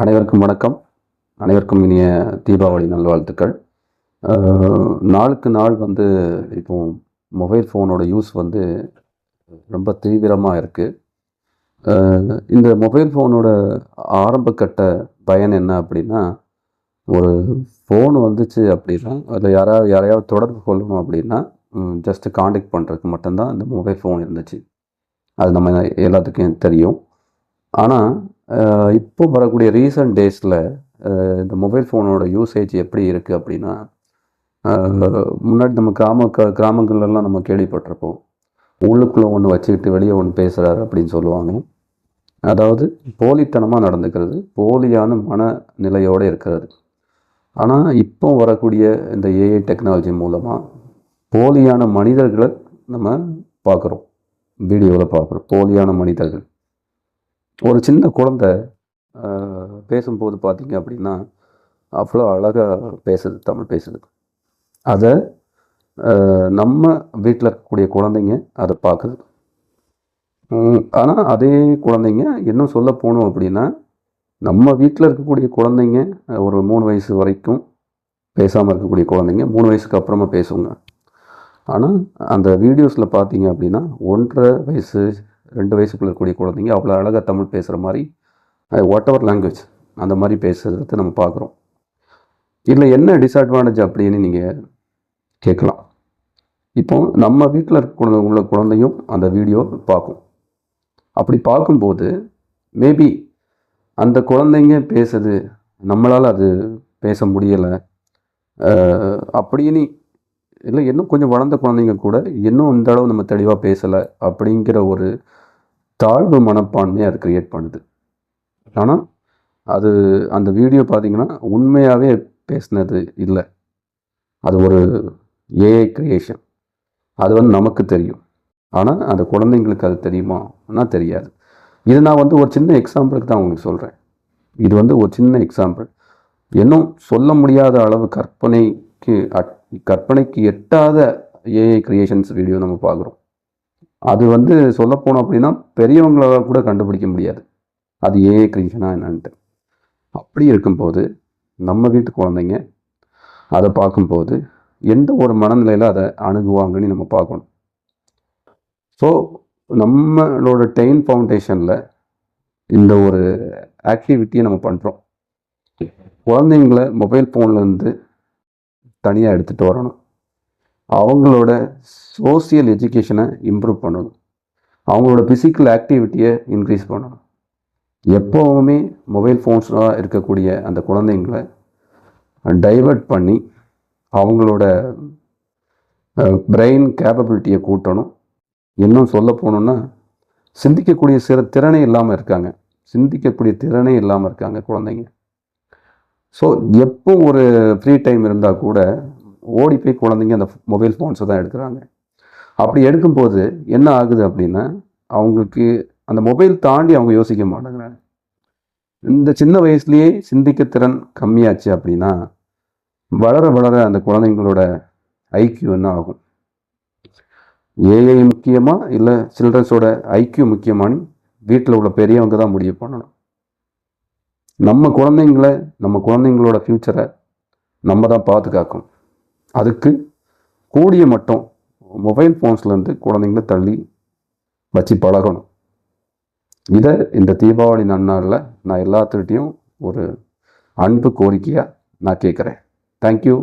அனைவருக்கும் வணக்கம். அனைவருக்கும் இனிய தீபாவளி நல்வாழ்த்துக்கள். நாளுக்கு நாள் இப்போ மொபைல் ஃபோனோட யூஸ் ரொம்ப தீவிரமாக இருக்குது. இந்த மொபைல் ஃபோனோட ஆரம்ப கட்ட பயன் என்ன அப்படின்னா, ஒரு ஃபோன் வந்துச்சு அப்படின்னா அதில் யாரையாவது தொடர்பு கொள்ளணும் அப்படின்னா ஜஸ்ட்டு காண்டாக்ட் பண்ணுறதுக்கு மட்டும்தான் இந்த மொபைல் ஃபோன் இருந்துச்சு. அது நம்ம எல்லாத்துக்கும் தெரியும். ஆனால் இப்போ வரக்கூடிய ரீசன்ட் டேஸில் இந்த மொபைல் ஃபோனோட யூசேஜ் எப்படி இருக்குது அப்படின்னா, முன்னாடி நம்ம கிராமங்கள்லாம் நம்ம கேள்விப்பட்டிருப்போம். உள்ளுக்குள்ளே ஒன்று வச்சுக்கிட்டு வெளியே ஒன்று பேசுகிறாரு அப்படின்னு சொல்லுவாங்க. அதாவது போலித்தனமாக நடந்துக்கிறது, போலியான மனநிலையோடு இருக்கிறது. ஆனால் இப்போ வரக்கூடிய இந்த ஏஐ டெக்னாலஜி மூலமாக போலியான மனிதர்களை நம்ம பார்க்குறோம், வீடியோவில் பார்க்குறோம். போலியான மனிதர்கள். ஒரு சின்ன குழந்தை பேசும்போது பார்த்திங்க அப்படின்னா அவ்வளோ அழகாக பேசுது, தமிழ் பேசுது. அதை நம்ம வீட்டில் இருக்கக்கூடிய குழந்தைங்க அதை பார்க்குது. ஆனால் அதே குழந்தைங்க இன்னும் சொல்ல போகணும் அப்படின்னா, நம்ம வீட்டில் இருக்கக்கூடிய குழந்தைங்க ஒரு 3 வயசு வரைக்கும் பேசாமல் இருக்கக்கூடிய குழந்தைங்க 3 வயசுக்கு அப்புறமா பேசுங்க. ஆனால் அந்த வீடியோஸில் பார்த்தீங்க அப்படின்னா 1.5 வயசு 2 வயசுக்குள்ள இருக்கக்கூடிய குழந்தைங்க அவ்வளோ அழகாக தமிழ் பேசுகிற மாதிரி, வாட் எவர் லாங்குவேஜ் அந்த மாதிரி பேசுகிறத நம்ம பார்க்குறோம். இதில் என்ன டிஸ்அட்வான்டேஜ் அப்படின்னு நீங்கள் கேட்கலாம். இப்போ நம்ம வீட்டில் உள்ள குழந்தையும் அந்த வீடியோ பார்க்கும். அப்படி பார்க்கும்போது மேபி அந்த குழந்தைங்க பேசுது, நம்மளால் அது பேச முடியலை அப்படின்னு, இல்லை இன்னும் கொஞ்சம் வளர்ந்த குழந்தைங்க கூட இன்னும் இந்த அளவு நம்ம தெளிவாக பேசலை அப்படிங்கிற ஒரு தாழ்வு மனப்பான்மையை அது க்ரியேட் பண்ணுது. ஆனால் அது அந்த வீடியோ பார்த்திங்கன்னா உண்மையாகவே பேசினது இல்லை, அது ஒரு ஏஐ க்ரியேஷன். அது நமக்கு தெரியும், ஆனால் அந்த குழந்தைங்களுக்கு அது தெரியுமானா தெரியாது. இது நான் ஒரு சின்ன எக்ஸாம்பிளுக்கு தான் உங்களுக்கு சொல்கிறேன். இது ஒரு சின்ன எக்ஸாம்பிள். இன்னும் சொல்ல முடியாத அளவு கற்பனைக்கு எட்டாத ஏஐ க்ரியேஷன்ஸ் வீடியோ நம்ம பார்க்குறோம். அது சொல்லப்போனோம் அப்படின்னா பெரியவங்களால் கூட கண்டுபிடிக்க முடியாது அது ஏஐ க்ரியேஷனாக என்னன்ட்டு. அப்படி இருக்கும்போது நம்ம வீட்டு குழந்தைங்க அதை பார்க்கும்போது எந்த ஒரு மனநிலையில் அதை அணுகுவாங்கன்னு நம்ம பார்க்கணும். ஸோ நம்மளோட டெயின் ஃபவுண்டேஷனில் இந்த ஒரு ஆக்டிவிட்டியை நம்ம பண்ணுறோம். குழந்தைங்களை மொபைல் ஃபோன்லேருந்து தனியாக எடுத்துகிட்டு வரணும். அவங்களோட சோசியல் எஜுகேஷனை இம்ப்ரூவ் பண்ணணும். அவங்களோட ஃபிசிக்கல் ஆக்டிவிட்டியை இன்க்ரீஸ் பண்ணணும். எப்போவுமே மொபைல் ஃபோன்ஸாக இருக்கக்கூடிய அந்த குழந்தைங்களை டைவர்ட் பண்ணி அவங்களோட பிரெயின் கேப்பபிலிட்டியை கூட்டணும். இன்னும் சொல்ல போகணுன்னா சிந்திக்கக்கூடிய திறனே இல்லாமல் இருக்காங்க குழந்தைங்க. ஸோ எப்போ ஒரு ஃப்ரீ டைம் இருந்தால் கூட ஓடி போய் குழந்தைங்க அந்த மொபைல் ஃபோன்ஸை தான் எடுக்கிறாங்க. அப்படி எடுக்கும்போது என்ன ஆகுது அப்படின்னா, அவங்களுக்கு அந்த மொபைல் தாண்டி அவங்க யோசிக்க மாட்டேங்கிறாங்க. இந்த சின்ன வயசுலேயே சிந்திக்க திறன் கம்மியாச்சு அப்படின்னா வளர வளர அந்த குழந்தைங்களோட ஐக்யூ என்ன ஆகும்? ஏஐ முக்கியமாக இல்லை சில்ட்ரன்ஸோட ஐக்யூ முக்கியமானு வீட்டில் உள்ள பெரியவங்க தான் முடிவு பண்ணணும். நம்ம குழந்தைங்களோட ஃப்யூச்சரை நம்ம தான் பாதுகாக்கணும். அதுக்கு கூடிய மட்டும் மொபைல் ஃபோன்ஸ்லேருந்து குழந்தைங்கள தள்ளி வச்சு பழகணும். இதை இந்த தீபாவளி நன்னாளில் நான் எல்லாத்துக்கிட்டையும் ஒரு அன்பு கோரிக்கையாக நான் கேட்குறேன். தேங்க்யூ.